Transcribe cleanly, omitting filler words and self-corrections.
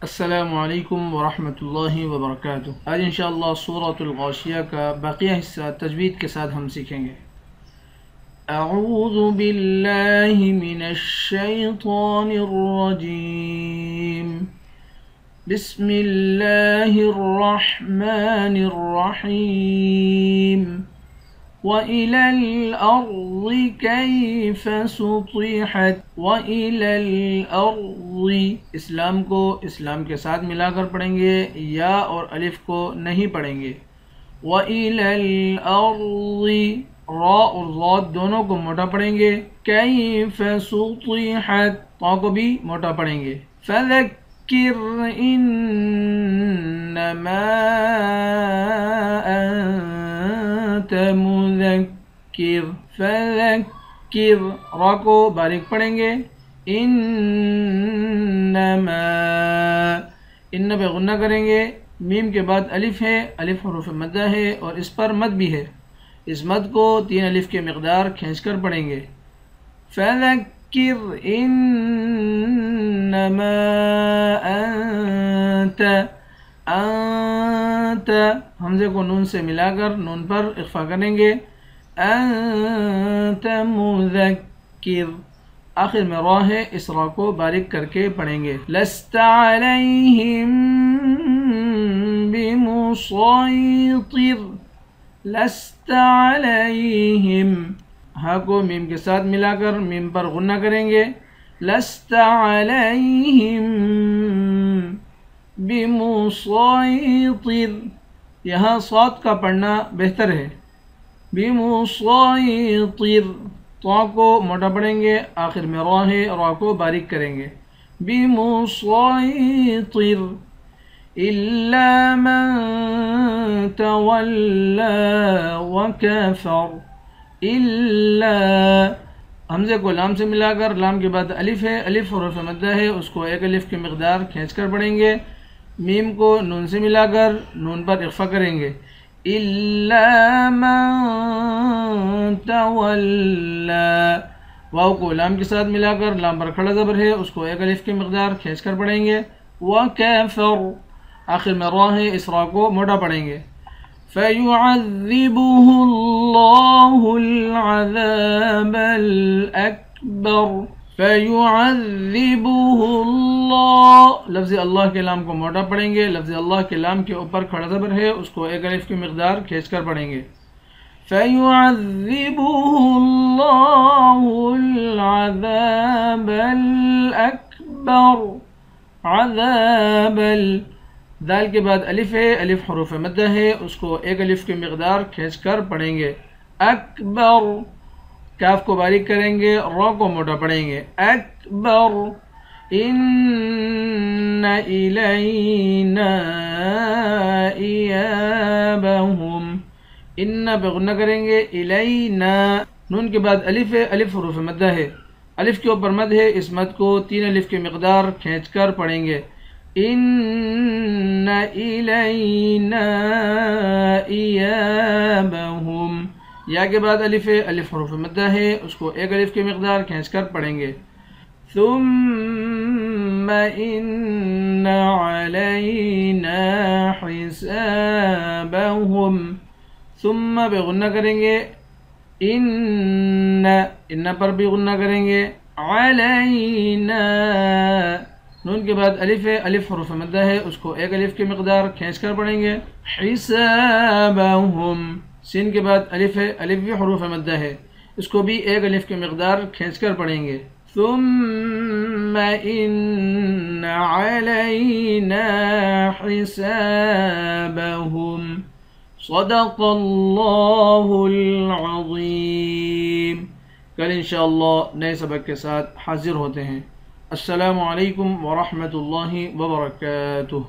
السلام علیکم ورحمۃ اللہ وبرکاتہ۔ آج انشاءاللہ سورۃ الغاشیہ کا باقیہ حصہ تجوید کے ساتھ ہم سیکھیں گے۔ اعوذ باللہ من الشیطان الرجیم، بسم اللہ الرحمن الرحیم۔ وَإِلَى الْأَرْضِ كَيْفَ سُطِحَتْ وَإِلَى الْأَرْضِ، اسلام کو اسلام کے ساتھ ملا کر پڑھیں گے، یا اور الف کو نہیں پڑھیں گے۔ وَإِلَى الْأَرْضِ، را اور ضاد دونوں کو موٹا پڑھیں گے۔ كَيْفَ سُطِحَتْ، تا کو بھی موٹا پڑھیں گے۔ فَذَكِّرْ إِنَّمَا مذکر، فذکر، را کو باریک پڑھیں گے۔ انما، ان پہ غنہ کریں گے، میم کے بعد الف ہے، الف حروف مدہ ہے اور اس پر مد بھی ہے، اس مد کو 3 الف کے مقدار کھینچ کر پڑھیں گے۔ فذکر انما انت، انت حمزے کو نون سے ملا کر نون پر اخفا کریں گے۔ انت مذکر، آخر میں را ہے، اس را کو باریک کر کے پڑھیں گے۔ لست علیہم بمسیطر، لست علیہم، ہا کو میم کے ساتھ ملا کر میم پر غنہ کریں گے۔ لست علیہم بمسیطر، یہاں صاد کا پڑھنا بہتر ہے۔ بمسیطر، تا کو موٹا پڑھیں گے، آخر میں را ہے، را کو باریک کریں گے۔ بمسیطر الا من تولی وکفر، الا، حمزے کو لام سے ملا کر لام کے بعد الف ہے، الف حروف مدہ ہے، اس کو 1 الف کی مقدار کھینچ کر پڑھیں گے۔ میم کو نون سے ملا کر نون پر اخفا کریں گے۔ الا من تولی، واو کو لام کے ساتھ ملا کر لام پر کھڑا زبر ہے، اس کو 1 الف کی مقدار کھینچ کر پڑھیں گے۔ وکفر، آخر میں را ہے، اس را کو موٹا پڑھیں گے۔ فَيُعَذِّبُهُ اللَّهُ الْعَذَابَ الْأَكْبَرَ، فَيُعَذِّبُهُ اللَّهُ، لفظ اللہ کے لام کو موٹا پڑھیں گے، لفظ اللہ کے لام کے اوپر کھڑا زبر ہے، اس کو 1 الف کی مقدار کھینچ کر پڑھیں گے۔ فَيُعَذِّبُهُ اللَّهُ الْعَذَابَ الْأَكْبَرَ، عذاب دال کے بعد الف ہے، الف حروف مدہ ہے، اس کو 1 الف کی مقدار کھینچ کر پڑھیں گے۔ اکبر، کاف کو باریک کریں گے، را کو موٹا پڑھیں گے۔ اکبر ان الینا ایابہم، ان پہ غنہ کریں گے، الینا، نون کے بعد الف ہے، الف حروف مدہ ہے، الف کے اوپر مد ہے، اس مد کو 3 الف کی مقدار کھینچ کر پڑھیں گے۔ ان الینا ایابہم، یا کے بعد الف ہے، الف حروف مدہ ہے، اس کو 1 الف کی مقدار کھینچ کر پڑھیں گے۔ ثم ان علینا حسابہم، ثم پہ غنہ کریں گے، ان پر بھی غنہ کریں گے۔ علینا، نون کے بعد الف ہے، الف حروف مدہ ہے، اس کو 1 الف کی مقدار کھینچ کر پڑھیں گے۔ حسابہم، سین کے بعد الف ہے، الف بھی حروف مدہ ہے، اس کو بھی 1 الف کی مقدار کھینچ کر پڑھیں گے۔ ثم ان علینا حسابہم، صدق اللہ العظیم۔ کل انشاءاللہ نئے سبق کے ساتھ حاضر ہوتے ہیں۔ السلام علیکم ورحمۃ اللہ وبرکاتہ۔